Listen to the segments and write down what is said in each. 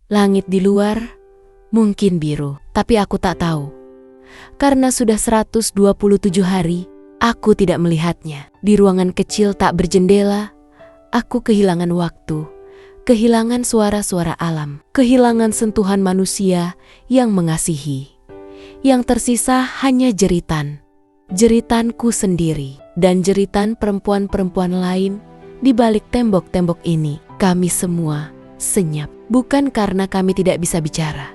Langit di luar mungkin biru, tapi aku tak tahu. Karena sudah 127 hari, aku tidak melihatnya. Di ruangan kecil tak berjendela, aku kehilangan waktu, kehilangan suara-suara alam, kehilangan sentuhan manusia yang mengasihi. Yang tersisa hanya jeritan. Jeritanku sendiri dan jeritan perempuan-perempuan lain di balik tembok-tembok ini. Kami semua senyap, bukan karena kami tidak bisa bicara,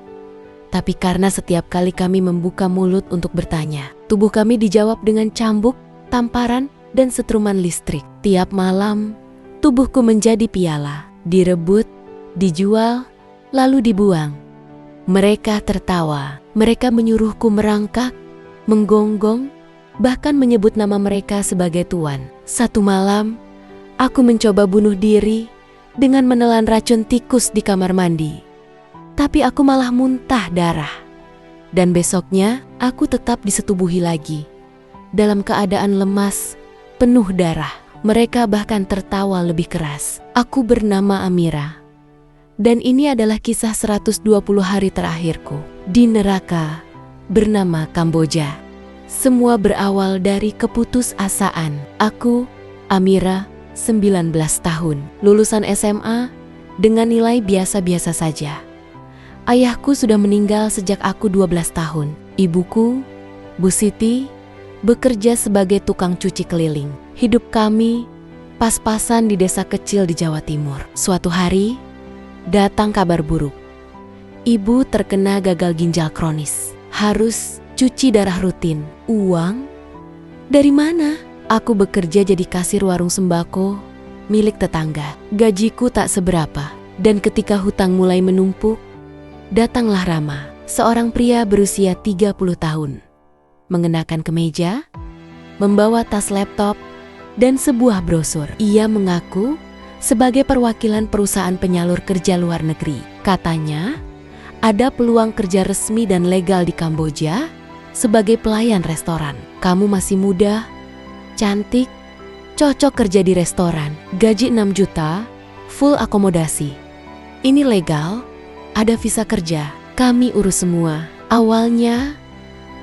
tapi karena setiap kali kami membuka mulut untuk bertanya, tubuh kami dijawab dengan cambuk, tamparan, dan setruman listrik. Tiap malam, tubuhku menjadi piala, direbut, dijual, lalu dibuang. Mereka tertawa, mereka menyuruhku merangkak, menggonggong, bahkan menyebut nama mereka sebagai tuan. Satu malam, aku mencoba bunuh diri dengan menelan racun tikus di kamar mandi. Tapi aku malah muntah darah. Dan besoknya, aku tetap disetubuhi lagi. Dalam keadaan lemas, penuh darah. Mereka bahkan tertawa lebih keras. Aku bernama Amira. Dan ini adalah kisah 120 hari terakhirku di neraka bernama Kamboja. Semua berawal dari keputusasaan. Aku, Amira, 19 tahun, lulusan SMA dengan nilai biasa-biasa saja. Ayahku sudah meninggal sejak aku 12 tahun. Ibuku, Bu Siti, bekerja sebagai tukang cuci keliling. Hidup kami pas-pasan di desa kecil di Jawa Timur. Suatu hari, datang kabar buruk. Ibu terkena gagal ginjal kronis. Harus cuci darah rutin. Uang? Dari mana? Aku bekerja jadi kasir warung sembako milik tetangga. Gajiku tak seberapa. Dan ketika hutang mulai menumpuk, datanglah Rama, seorang pria berusia 30 tahun. Mengenakan kemeja, membawa tas laptop, dan sebuah brosur. Ia mengaku sebagai perwakilan perusahaan penyalur kerja luar negeri. Katanya, ada peluang kerja resmi dan legal di Kamboja sebagai pelayan restoran. Kamu masih muda, cantik, cocok kerja di restoran. Gaji 6 juta, full akomodasi. Ini legal, ada visa kerja, kami urus semua. Awalnya,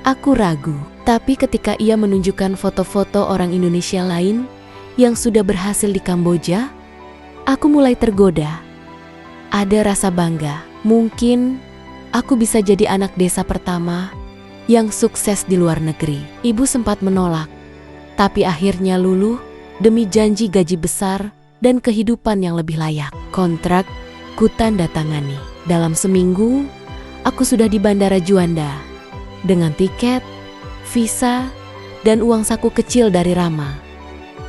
aku ragu. Tapi ketika ia menunjukkan foto-foto orang Indonesia lain yang sudah berhasil di Kamboja, aku mulai tergoda. Ada rasa bangga. Mungkin aku bisa jadi anak desa pertama yang sukses di luar negeri. Ibu sempat menolak, tapi akhirnya luluh demi janji gaji besar dan kehidupan yang lebih layak. Kontrak kutandatangani. Dalam seminggu, aku sudah di Bandara Juanda dengan tiket, visa, dan uang saku kecil dari Rama.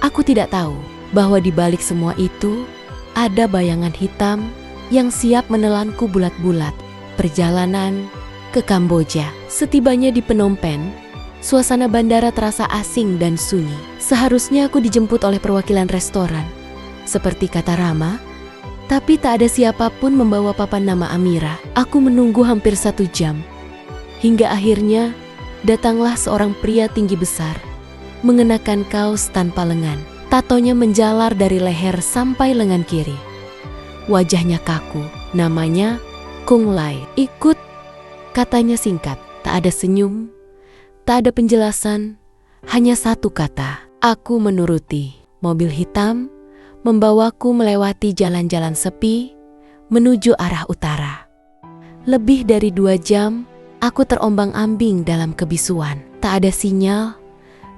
Aku tidak tahu bahwa di balik semua itu ada bayangan hitam yang siap menelanku bulat-bulat. Perjalanan ke Kamboja. Setibanya di Phnom Penh, suasana bandara terasa asing dan sunyi. Seharusnya aku dijemput oleh perwakilan restoran, seperti kata Rama, tapi tak ada siapapun membawa papan nama Amira. Aku menunggu hampir 1 jam, hingga akhirnya datanglah seorang pria tinggi besar, mengenakan kaos tanpa lengan. Tatonya menjalar dari leher sampai lengan kiri. Wajahnya kaku, namanya Kung Lai. Ikut, katanya singkat, tak ada senyum, tak ada penjelasan, hanya satu kata. Aku menuruti. Mobil hitam membawaku melewati jalan-jalan sepi menuju arah utara. Lebih dari 2 jam, aku terombang-ambing dalam kebisuan. Tak ada sinyal,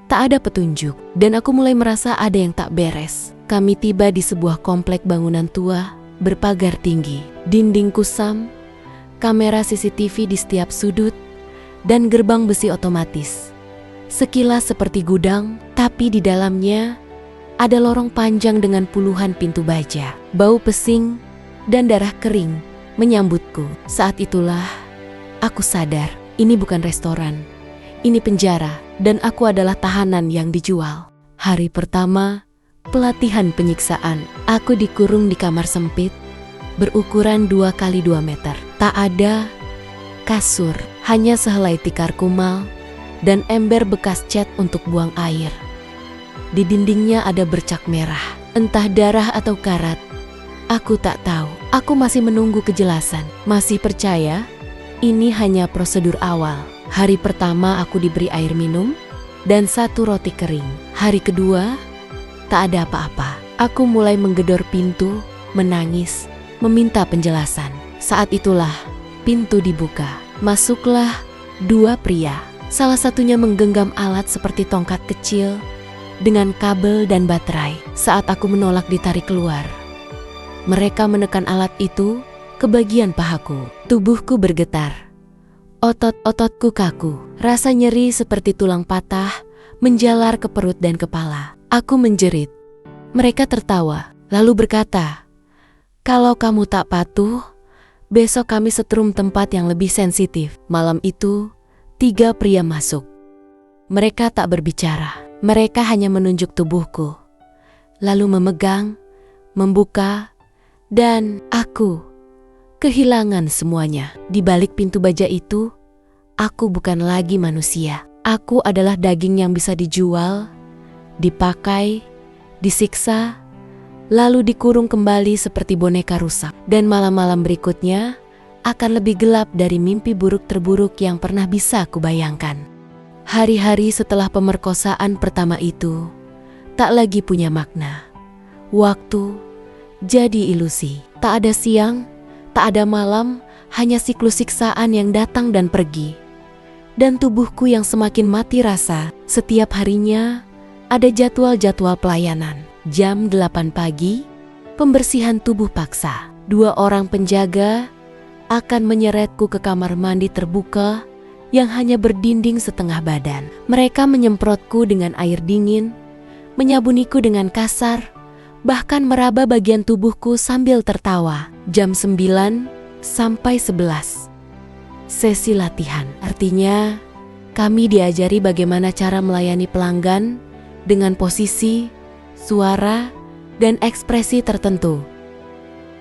tak ada petunjuk, dan aku mulai merasa ada yang tak beres. Kami tiba di sebuah komplek bangunan tua berpagar tinggi, dinding kusam, kamera CCTV di setiap sudut, dan gerbang besi otomatis. Sekilas seperti gudang, tapi di dalamnya ada lorong panjang dengan puluhan pintu baja. Bau pesing dan darah kering menyambutku. Saat itulah aku sadar, ini bukan restoran, ini penjara, dan aku adalah tahanan yang dijual. Hari pertama, pelatihan penyiksaan. Aku dikurung di kamar sempit, berukuran 2 kali 2 meter. Tak ada kasur, hanya sehelai tikar kumal dan ember bekas cat untuk buang air. Di dindingnya ada bercak merah, entah darah atau karat. Aku tak tahu. Aku masih menunggu kejelasan. Masih percaya ini hanya prosedur awal. Hari pertama aku diberi air minum dan 1 roti kering. Hari kedua, tak ada apa-apa. Aku mulai menggedor pintu, menangis, meminta penjelasan. Saat itulah pintu dibuka. Masuklah 2 pria. Salah satunya menggenggam alat seperti tongkat kecil dengan kabel dan baterai. Saat aku menolak ditarik keluar, mereka menekan alat itu ke bagian pahaku. Tubuhku bergetar. Otot-ototku kaku. Rasa nyeri seperti tulang patah menjalar ke perut dan kepala. Aku menjerit. Mereka tertawa, lalu berkata, "Kalau kamu tak patuh, besok kami setrum tempat yang lebih sensitif." Malam itu, 3 pria masuk. Mereka tak berbicara. Mereka hanya menunjuk tubuhku, lalu memegang, membuka, dan aku kehilangan semuanya. Di balik pintu baja itu, aku bukan lagi manusia. Aku adalah daging yang bisa dijual, dipakai, disiksa, lalu dikurung kembali seperti boneka rusak. Dan malam-malam berikutnya akan lebih gelap dari mimpi buruk terburuk yang pernah bisa aku bayangkan. Hari-hari setelah pemerkosaan pertama itu tak lagi punya makna. Waktu jadi ilusi. Tak ada siang, tak ada malam, hanya siklus siksaan yang datang dan pergi. Dan tubuhku yang semakin mati rasa. Setiap harinya ada jadwal-jadwal pelayanan. Jam 8 pagi, pembersihan tubuh paksa. 2 orang penjaga akan menyeretku ke kamar mandi terbuka yang hanya berdinding setengah badan. Mereka menyemprotku dengan air dingin, menyabuniku dengan kasar, bahkan meraba bagian tubuhku sambil tertawa. Jam 9 sampai 11. Sesi latihan. Artinya, kami diajari bagaimana cara melayani pelanggan dengan posisi, suara, dan ekspresi tertentu.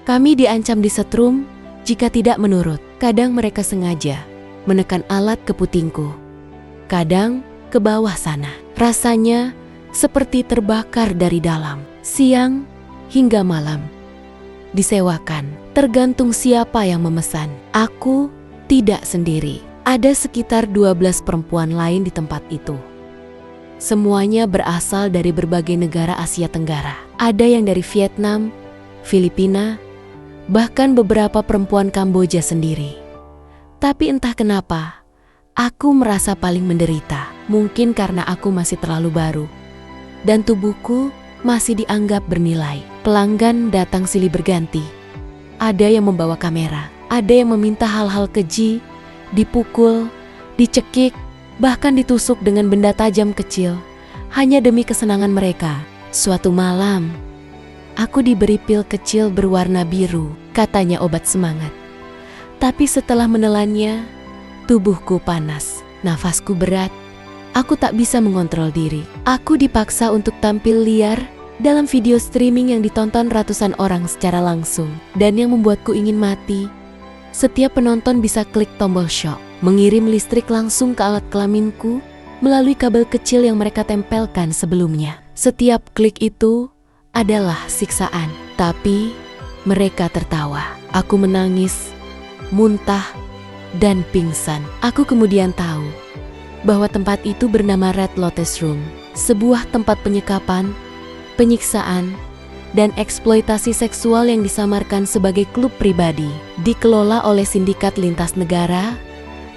Kami diancam disetrum jika tidak menurut. Kadang mereka sengaja menekan alat ke putingku, kadang ke bawah sana. Rasanya seperti terbakar dari dalam. Siang hingga malam disewakan, tergantung siapa yang memesan. Aku tidak sendiri. Ada sekitar 12 perempuan lain di tempat itu. Semuanya berasal dari berbagai negara Asia Tenggara. Ada yang dari Vietnam, Filipina, bahkan beberapa perempuan Kamboja sendiri. Tapi entah kenapa, aku merasa paling menderita. Mungkin karena aku masih terlalu baru dan tubuhku masih dianggap bernilai. Pelanggan datang silih berganti. Ada yang membawa kamera, ada yang meminta hal-hal keji, dipukul, dicekik, bahkan ditusuk dengan benda tajam kecil, hanya demi kesenangan mereka. Suatu malam, aku diberi pil kecil berwarna biru, katanya obat semangat. Tapi setelah menelannya, tubuhku panas, nafasku berat. Aku tak bisa mengontrol diri. Aku dipaksa untuk tampil liar dalam video streaming yang ditonton ratusan orang secara langsung. Dan yang membuatku ingin mati, setiap penonton bisa klik tombol shock, mengirim listrik langsung ke alat kelaminku melalui kabel kecil yang mereka tempelkan sebelumnya. Setiap klik itu adalah siksaan. Tapi mereka tertawa. Aku menangis, muntah, dan pingsan. Aku kemudian tahu bahwa tempat itu bernama Red Lotus Room, sebuah tempat penyekapan, penyiksaan, dan eksploitasi seksual yang disamarkan sebagai klub pribadi, dikelola oleh sindikat lintas negara,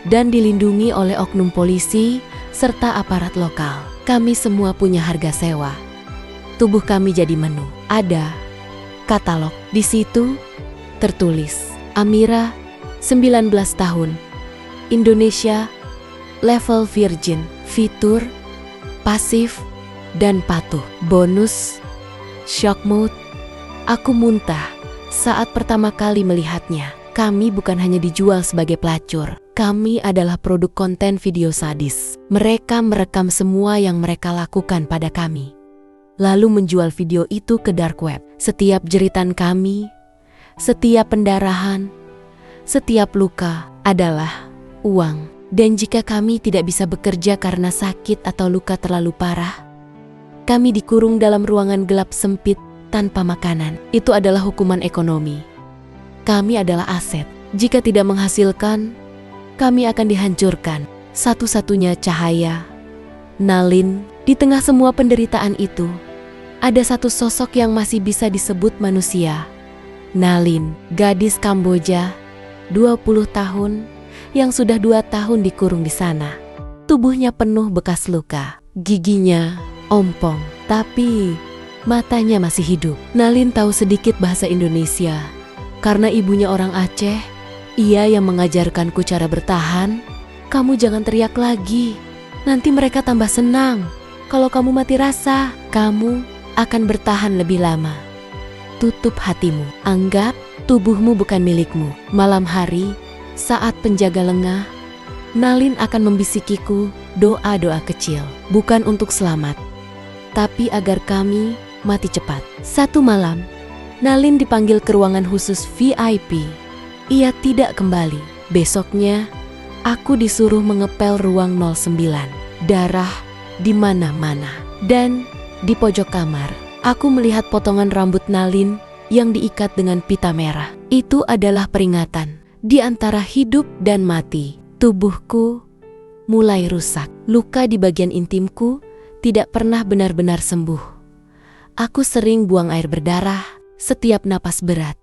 dan dilindungi oleh oknum polisi serta aparat lokal. Kami semua punya harga sewa. Tubuh kami jadi menu. Ada katalog. Di situ tertulis, Amira, 19 tahun, Indonesia, level virgin, fitur, pasif, dan patuh. Bonus, shock mode. Aku muntah saat pertama kali melihatnya. Kami bukan hanya dijual sebagai pelacur. Kami adalah produk konten video sadis. Mereka merekam semua yang mereka lakukan pada kami, lalu menjual video itu ke dark web. Setiap jeritan kami, setiap pendarahan, setiap luka adalah uang. Dan jika kami tidak bisa bekerja karena sakit atau luka terlalu parah, kami dikurung dalam ruangan gelap sempit tanpa makanan. Itu adalah hukuman ekonomi. Kami adalah aset. Jika tidak menghasilkan, kami akan dihancurkan. Satu-satunya cahaya. Nalin, di tengah semua penderitaan itu, ada satu sosok yang masih bisa disebut manusia. Nalin, gadis Kamboja, 20 tahun, yang sudah 2 tahun dikurung di sana. Tubuhnya penuh bekas luka, giginya ompong, tapi matanya masih hidup. Nalin tahu sedikit bahasa Indonesia. Karena ibunya orang Aceh, ia yang mengajarkanku cara bertahan. Kamu jangan teriak lagi, nanti mereka tambah senang. Kalau kamu mati rasa, kamu akan bertahan lebih lama. Tutup hatimu, anggap tubuhmu bukan milikmu. Malam hari, saat penjaga lengah, Nalin akan membisikiku doa-doa kecil. Bukan untuk selamat, tapi agar kami mati cepat. Satu malam, Nalin dipanggil ke ruangan khusus VIP. Ia tidak kembali. Besoknya, aku disuruh mengepel ruang 09. Darah di mana-mana. Dan di pojok kamar, aku melihat potongan rambut Nalin yang diikat dengan pita merah. Itu adalah peringatan. Di antara hidup dan mati, tubuhku mulai rusak. Luka di bagian intimku tidak pernah benar-benar sembuh. Aku sering buang air berdarah setiap napas berat.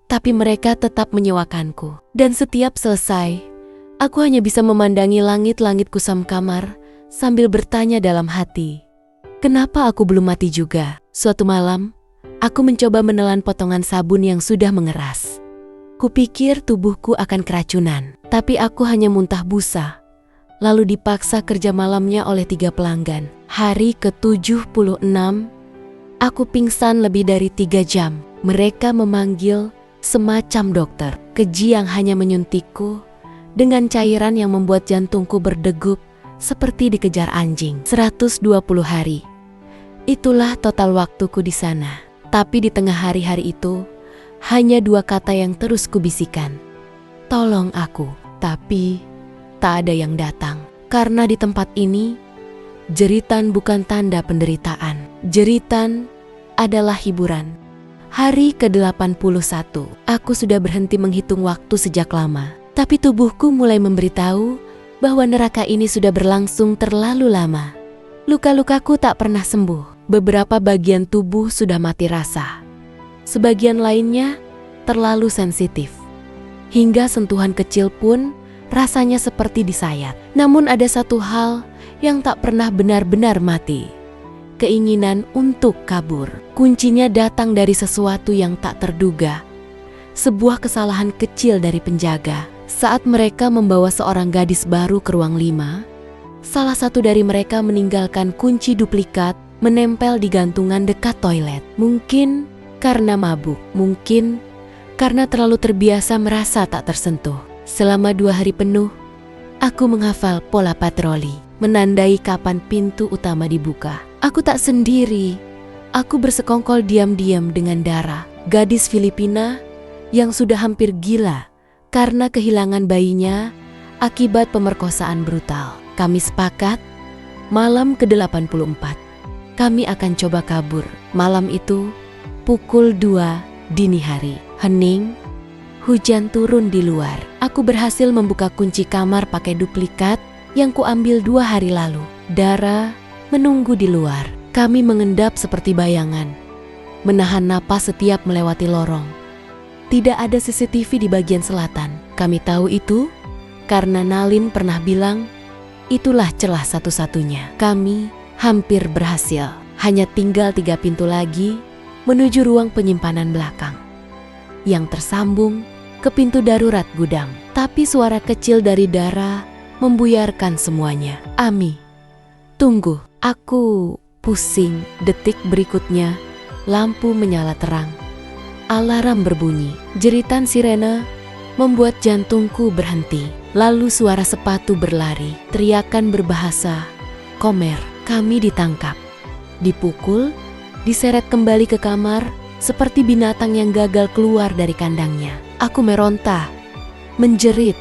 Tapi mereka tetap menyewakanku. Dan setiap selesai, aku hanya bisa memandangi langit-langit kusam kamar sambil bertanya dalam hati, kenapa aku belum mati juga? Suatu malam, aku mencoba menelan potongan sabun yang sudah mengeras. Kupikir tubuhku akan keracunan, tapi aku hanya muntah busa. Lalu dipaksa kerja malamnya oleh 3 pelanggan. Hari ke-76, aku pingsan lebih dari 3 jam. Mereka memanggil semacam dokter. Keji yang hanya menyuntikku dengan cairan yang membuat jantungku berdegup seperti dikejar anjing. 120 hari. Itulah total waktuku di sana. Tapi di tengah hari-hari itu, hanya 2 kata yang terus kubisikan. Tolong aku. Tapi tak ada yang datang. Karena di tempat ini, jeritan bukan tanda penderitaan. Jeritan adalah hiburan. Hari ke-81, aku sudah berhenti menghitung waktu sejak lama. Tapi tubuhku mulai memberitahu bahwa neraka ini sudah berlangsung terlalu lama. Luka-lukaku tak pernah sembuh. Beberapa bagian tubuh sudah mati rasa. Sebagian lainnya terlalu sensitif. Hingga sentuhan kecil pun rasanya seperti disayat. Namun ada satu hal yang tak pernah benar-benar mati. Keinginan untuk kabur. Kuncinya datang dari sesuatu yang tak terduga. Sebuah kesalahan kecil dari penjaga. Saat mereka membawa seorang gadis baru ke ruang 5, salah satu dari mereka meninggalkan kunci duplikat menempel di gantungan dekat toilet. Mungkin karena mabuk, mungkin karena terlalu terbiasa merasa tak tersentuh. Selama 2 hari penuh, aku menghafal pola patroli, menandai kapan pintu utama dibuka. Aku tak sendiri. Aku bersekongkol diam-diam dengan Dara, gadis Filipina yang sudah hampir gila karena kehilangan bayinya akibat pemerkosaan brutal. Kami sepakat, malam ke-84, kami akan coba kabur. Malam itu, pukul 2 dini hari. Hening, hujan turun di luar. Aku berhasil membuka kunci kamar pakai duplikat yang kuambil 2 hari lalu. Dara menunggu di luar. Kami mengendap seperti bayangan, menahan napas setiap melewati lorong. Tidak ada CCTV di bagian selatan. Kami tahu itu karena Nalin pernah bilang, itulah celah satu-satunya. Kami hampir berhasil. Hanya tinggal 3 pintu lagi menuju ruang penyimpanan belakang yang tersambung ke pintu darurat gudang. Tapi suara kecil dari Dara membuyarkan semuanya. Ami, tunggu. Aku pusing. Detik berikutnya, lampu menyala terang. Alarm berbunyi. Jeritan sirene membuat jantungku berhenti. Lalu suara sepatu berlari. Teriakan berbahasa Khmer. Kami ditangkap, dipukul, diseret kembali ke kamar seperti binatang yang gagal keluar dari kandangnya. Aku meronta, menjerit,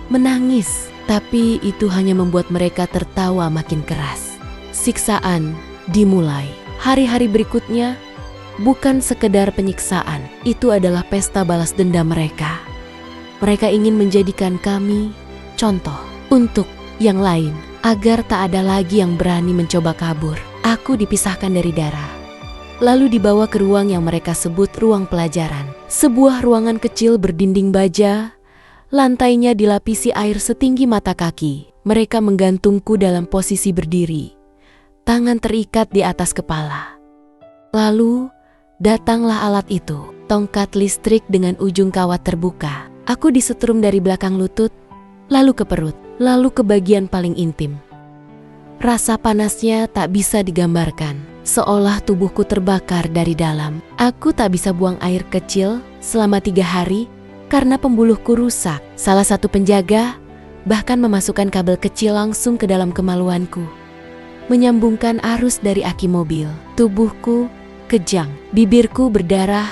menangis. Tapi itu hanya membuat mereka tertawa makin keras. Siksaan dimulai. Hari-hari berikutnya, bukan sekedar penyiksaan. Itu adalah pesta balas dendam mereka. Mereka ingin menjadikan kami contoh untuk yang lain, agar tak ada lagi yang berani mencoba kabur. Aku dipisahkan dari Dara, lalu dibawa ke ruang yang mereka sebut ruang pelajaran. Sebuah ruangan kecil berdinding baja, lantainya dilapisi air setinggi mata kaki. Mereka menggantungku dalam posisi berdiri, tangan terikat di atas kepala. Lalu, datanglah alat itu, tongkat listrik dengan ujung kawat terbuka. Aku disetrum dari belakang lutut, lalu ke perut, lalu ke bagian paling intim. Rasa panasnya tak bisa digambarkan, seolah tubuhku terbakar dari dalam. Aku tak bisa buang air kecil selama 3 hari karena pembuluhku rusak. Salah satu penjaga bahkan memasukkan kabel kecil langsung ke dalam kemaluanku, menyambungkan arus dari aki mobil. Tubuhku kejang, bibirku berdarah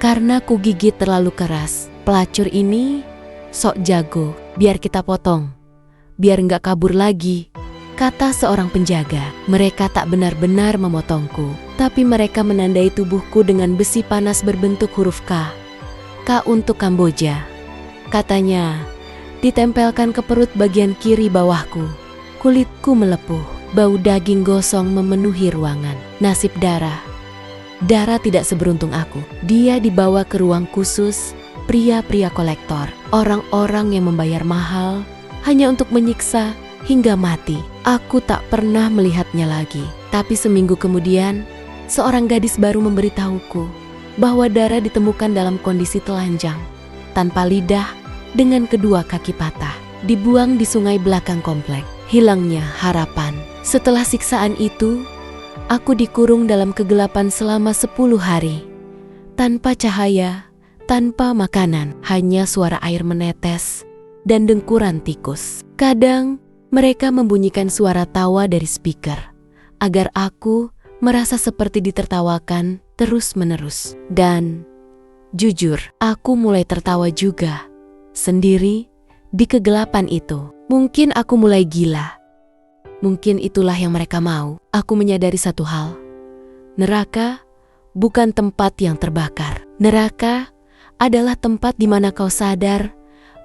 karena ku gigit terlalu keras. Pelacur ini sok jago, biar kita potong, biar nggak kabur lagi, kata seorang penjaga. Mereka tak benar-benar memotongku, tapi mereka menandai tubuhku dengan besi panas berbentuk huruf K. K untuk Kamboja, katanya. Ditempelkan ke perut bagian kiri bawahku. Kulitku melepuh, bau daging gosong memenuhi ruangan. Nasib Dara. Dara tidak seberuntung aku. Dia dibawa ke ruang khusus pria-pria kolektor, orang-orang yang membayar mahal hanya untuk menyiksa hingga mati. Aku tak pernah melihatnya lagi. Tapi seminggu kemudian, seorang gadis baru memberitahuku bahwa Dara ditemukan dalam kondisi telanjang, tanpa lidah, dengan kedua kaki patah, dibuang di sungai belakang komplek. Hilangnya harapan. Setelah siksaan itu, aku dikurung dalam kegelapan selama 10 hari. Tanpa cahaya, tanpa makanan, hanya suara air menetes dan dengkuran tikus. Kadang, mereka membunyikan suara tawa dari speaker, agar aku merasa seperti ditertawakan terus-menerus. Dan, jujur, aku mulai tertawa juga. Sendiri, di kegelapan itu. Mungkin aku mulai gila. Mungkin itulah yang mereka mau. Aku menyadari satu hal. Neraka bukan tempat yang terbakar. Neraka adalah tempat di mana kau sadar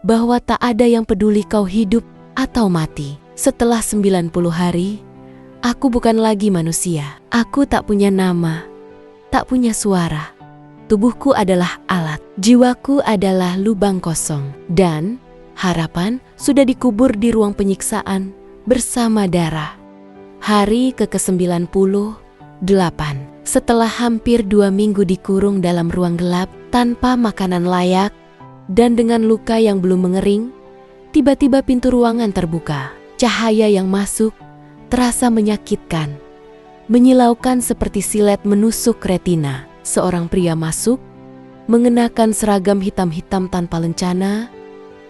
bahwa tak ada yang peduli kau hidup atau mati. Setelah 90 hari, aku bukan lagi manusia. Aku tak punya nama, tak punya suara. Tubuhku adalah alat, jiwaku adalah lubang kosong, dan harapan sudah dikubur di ruang penyiksaan bersama Dara. Hari ke-98. Setelah hampir 2 minggu dikurung dalam ruang gelap, tanpa makanan layak, dan dengan luka yang belum mengering, tiba-tiba pintu ruangan terbuka. Cahaya yang masuk terasa menyakitkan, menyilaukan seperti silet menusuk retina. Seorang pria masuk, mengenakan seragam hitam-hitam tanpa lencana,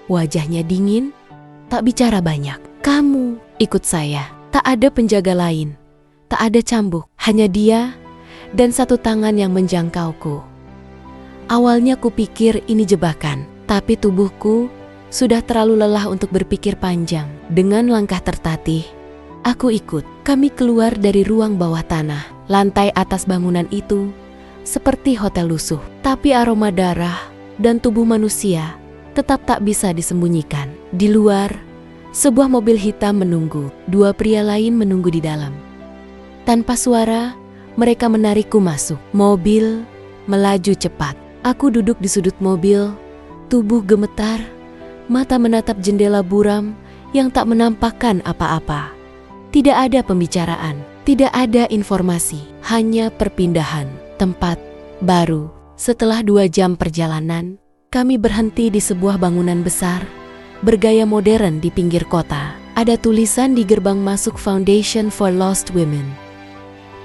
wajahnya dingin, tak bicara banyak. Kamu, ikut saya. Tak ada penjaga lain, tak ada cambuk, hanya dia dan satu tangan yang menjangkauku. Awalnya kupikir ini jebakan, tapi tubuhku sudah terlalu lelah untuk berpikir panjang. Dengan langkah tertatih, aku ikut. Kami keluar dari ruang bawah tanah. Lantai atas bangunan itu seperti hotel lusuh, tapi aroma darah dan tubuh manusia tetap tak bisa disembunyikan. Di luar, sebuah mobil hitam menunggu. 2 pria lain menunggu di dalam. Tanpa suara, mereka menarikku masuk. Mobil melaju cepat. Aku duduk di sudut mobil, tubuh gemetar, mata menatap jendela buram yang tak menampakkan apa-apa. Tidak ada pembicaraan, tidak ada informasi, hanya perpindahan. Tempat baru. Setelah 2 jam perjalanan, kami berhenti di sebuah bangunan besar, bergaya modern di pinggir kota. Ada tulisan di gerbang masuk Foundation for Lost Women.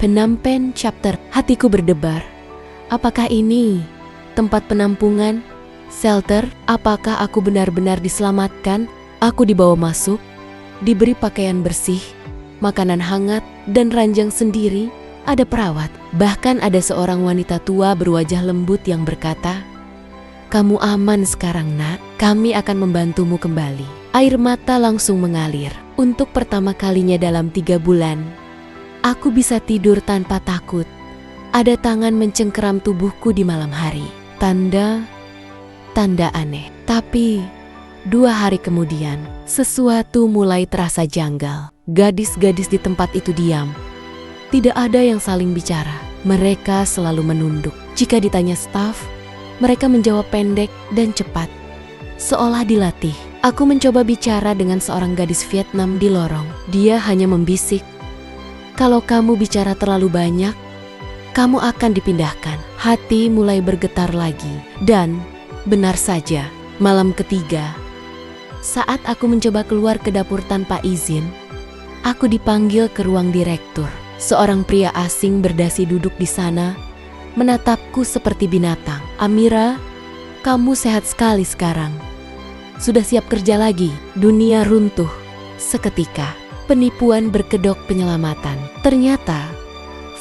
Phnom Penh Chapter. Hatiku berdebar. Apakah ini tempat penampungan? Shelter? Apakah aku benar-benar diselamatkan? Aku dibawa masuk, diberi pakaian bersih, makanan hangat, dan ranjang sendiri. Ada perawat, bahkan ada seorang wanita tua berwajah lembut yang berkata, "Kamu aman sekarang, Nak. Kami akan membantumu kembali." Air mata langsung mengalir. Untuk pertama kalinya dalam 3 bulan, aku bisa tidur tanpa takut. Ada tangan mencengkeram tubuhku di malam hari. Tanda aneh. Tapi 2 hari kemudian, sesuatu mulai terasa janggal. Gadis-gadis di tempat itu diam. Tidak ada yang saling bicara. Mereka selalu menunduk. Jika ditanya staf, mereka menjawab pendek dan cepat, seolah dilatih. Aku mencoba bicara dengan seorang gadis Vietnam di lorong. Dia hanya membisik, "Kalau kamu bicara terlalu banyak, kamu akan dipindahkan." Hati mulai bergetar lagi. Dan benar saja, malam ketiga, saat aku mencoba keluar ke dapur tanpa izin, aku dipanggil ke ruang direktur. Seorang pria asing berdasi duduk di sana, menatapku seperti binatang. "Amira, kamu sehat sekali sekarang. Sudah siap kerja lagi." Dunia runtuh seketika. Penipuan berkedok penyelamatan. Ternyata,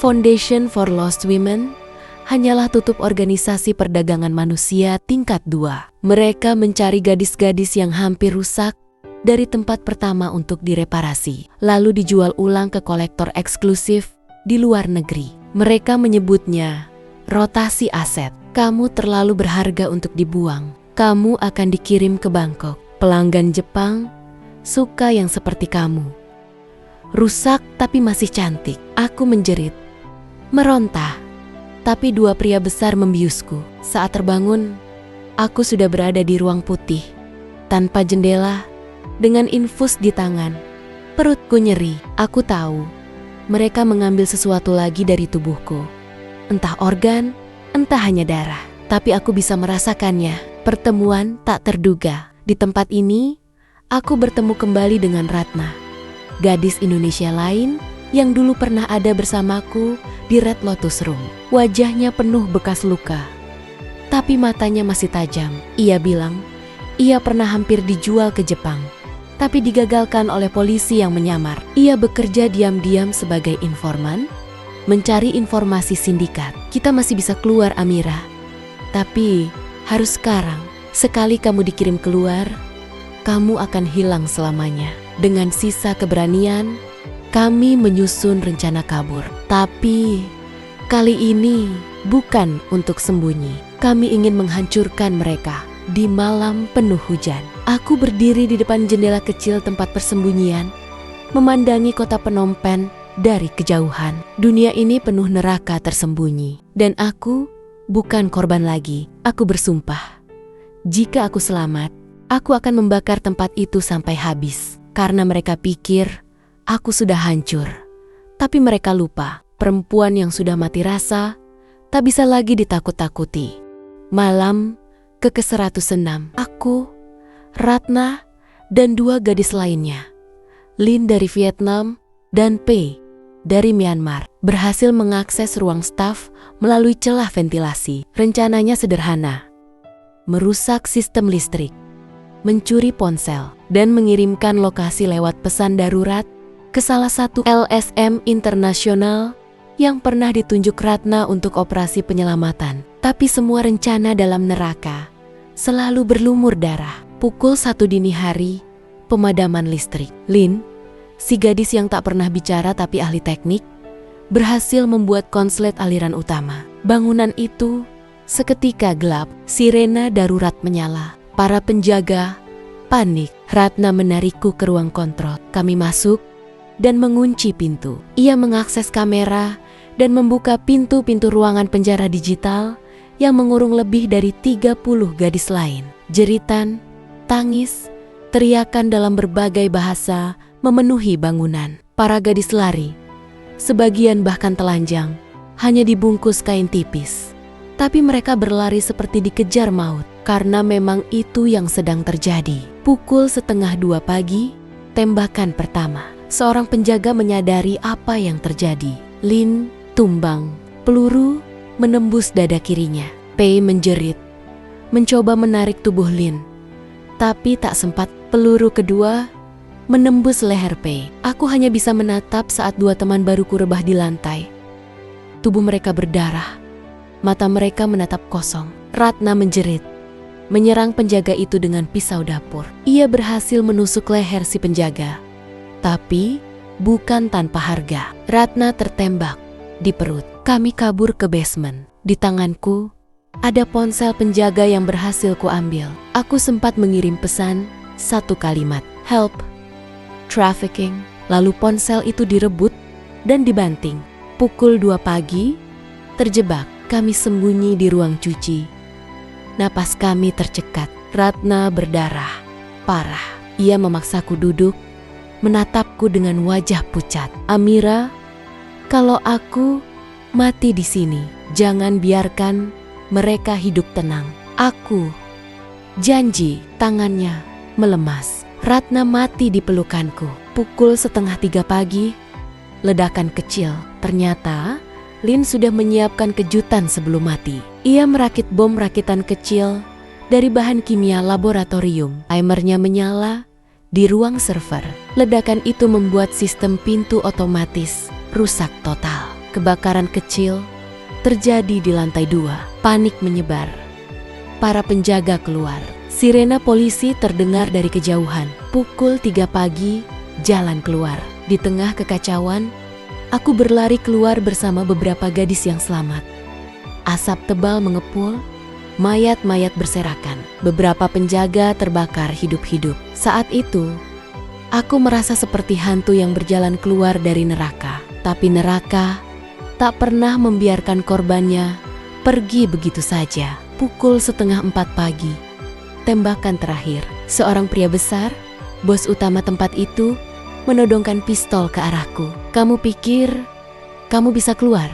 Foundation for Lost Women hanyalah tutup organisasi perdagangan manusia tingkat 2. Mereka mencari gadis-gadis yang hampir rusak dari tempat pertama untuk direparasi, lalu dijual ulang ke kolektor eksklusif di luar negeri. Mereka menyebutnya rotasi aset. Kamu terlalu berharga untuk dibuang. Kamu akan dikirim ke Bangkok. Pelanggan Jepang suka yang seperti kamu. Rusak tapi masih cantik. Aku menjerit, meronta. Tapi 2 pria besar membiusku. Saat terbangun, aku sudah berada di ruang putih, tanpa jendela, dengan infus di tangan. Perutku nyeri. Aku tahu, mereka mengambil sesuatu lagi dari tubuhku. Entah organ, entah hanya darah. Tapi aku bisa merasakannya. Pertemuan tak terduga. Di tempat ini, aku bertemu kembali dengan Ratna, gadis Indonesia lain yang dulu pernah ada bersamaku di Red Lotus Room. Wajahnya penuh bekas luka, tapi matanya masih tajam. Ia bilang, ia pernah hampir dijual ke Jepang, tapi digagalkan oleh polisi yang menyamar. Ia bekerja diam-diam sebagai informan, mencari informasi sindikat. Kita masih bisa keluar, Amira. Tapi harus sekarang. Sekali kamu dikirim keluar, kamu akan hilang selamanya. Dengan sisa keberanian, kami menyusun rencana kabur. Tapi kali ini bukan untuk sembunyi. Kami ingin menghancurkan mereka di malam penuh hujan. Aku berdiri di depan jendela kecil tempat persembunyian, memandangi kota Phnom Penh dari kejauhan. Dunia ini penuh neraka tersembunyi. Dan aku bukan korban lagi. Aku bersumpah, jika aku selamat, aku akan membakar tempat itu sampai habis. Karena mereka pikir aku sudah hancur. Tapi mereka lupa, perempuan yang sudah mati rasa tak bisa lagi ditakut-takuti. Malam ke-106, aku, Ratna, dan 2 gadis lainnya, Lin dari Vietnam dan P dari Myanmar, berhasil mengakses ruang staf melalui celah ventilasi. Rencananya sederhana: merusak sistem listrik, mencuri ponsel, dan mengirimkan lokasi lewat pesan darurat ke salah satu LSM internasional yang pernah ditunjuk Ratna untuk operasi penyelamatan. Tapi semua rencana dalam neraka selalu berlumur darah. Pukul 1 dini hari, pemadaman listrik. Lin, si gadis yang tak pernah bicara tapi ahli teknik, berhasil membuat konslet aliran utama. Bangunan itu seketika gelap. Sirena darurat menyala. Para penjaga panik. Ratna menarikku ke ruang kontrol. Kami masuk dan mengunci pintu. Ia mengakses kamera dan membuka pintu-pintu ruangan penjara digital yang mengurung lebih dari 30 gadis lain. Jeritan, tangis, teriakan dalam berbagai bahasa memenuhi bangunan. Para gadis lari. Sebagian bahkan telanjang, hanya dibungkus kain tipis. Tapi mereka berlari seperti dikejar maut, karena memang itu yang sedang terjadi. Pukul 1:30 pagi, tembakan pertama. Seorang penjaga menyadari apa yang terjadi. Lin tumbang, peluru menembus dada kirinya. Pei menjerit, mencoba menarik tubuh Lin, tapi tak sempat. Peluru kedua menembus leher Pei. Aku hanya bisa menatap saat 2 teman baruku rebah di lantai. Tubuh mereka berdarah. Mata mereka menatap kosong. Ratna menjerit, menyerang penjaga itu dengan pisau dapur. Ia berhasil menusuk leher si penjaga, tapi bukan tanpa harga. Ratna tertembak di perut. Kami kabur ke basement. Di tanganku ada ponsel penjaga yang berhasil kuambil. Aku sempat mengirim pesan, satu kalimat, "Help, trafficking." Lalu ponsel itu direbut dan dibanting. Pukul 2 pagi, terjebak. Kami sembunyi di ruang cuci. Napas kami tercekat. Ratna berdarah parah. Ia memaksaku duduk, menatapku dengan wajah pucat. "Amira, kalau aku mati di sini, jangan biarkan mereka hidup tenang. Aku janji." Tangannya melemas. Ratna mati di pelukanku. Pukul 2:30 pagi, ledakan kecil. Ternyata Lin sudah menyiapkan kejutan sebelum mati. Ia merakit bom rakitan kecil dari bahan kimia laboratorium. Timernya menyala di ruang server. Ledakan itu membuat sistem pintu otomatis rusak total. Kebakaran kecil terjadi di lantai 2. Panik menyebar. Para penjaga keluar. Sirena polisi terdengar dari kejauhan. Pukul 3 pagi, jalan keluar. Di tengah kekacauan, aku berlari keluar bersama beberapa gadis yang selamat. Asap tebal mengepul, mayat-mayat berserakan. Beberapa penjaga terbakar hidup-hidup. Saat itu, aku merasa seperti hantu yang berjalan keluar dari neraka. Tapi neraka tak pernah membiarkan korbannya pergi begitu saja. Pukul 3:30 pagi, tembakan terakhir. Seorang pria besar, bos utama tempat itu, menodongkan pistol ke arahku. "Kamu pikir kamu bisa keluar?"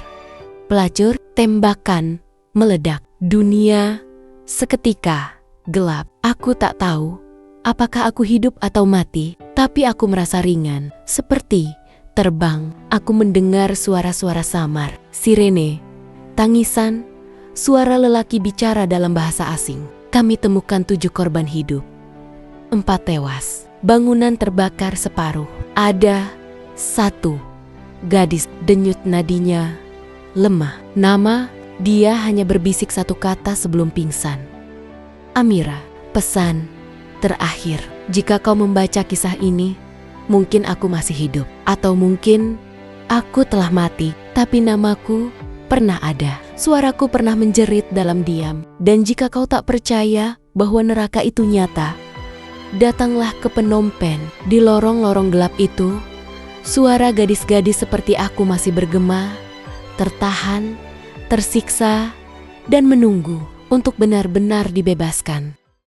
Pelacur. Tembakan meledak. Dunia seketika gelap. Aku tak tahu apakah aku hidup atau mati, tapi aku merasa ringan, seperti terbang. Aku mendengar suara-suara samar, sirene, tangisan, suara lelaki bicara dalam bahasa asing. Kami temukan 7 korban hidup, 4 tewas. Bangunan terbakar separuh. Ada 1 gadis, denyut nadinya lemah. Nama, dia hanya berbisik 1 kata sebelum pingsan. "Amira." Pesan terakhir. Jika kau membaca kisah ini, mungkin aku masih hidup. Atau mungkin aku telah mati, tapi namaku pernah ada. Suaraku pernah menjerit dalam diam. Dan jika kau tak percaya bahwa neraka itu nyata, datanglah ke Phnom Penh. Di lorong-lorong gelap itu, suara gadis-gadis seperti aku masih bergema, tertahan, tersiksa, dan menunggu untuk benar-benar dibebaskan.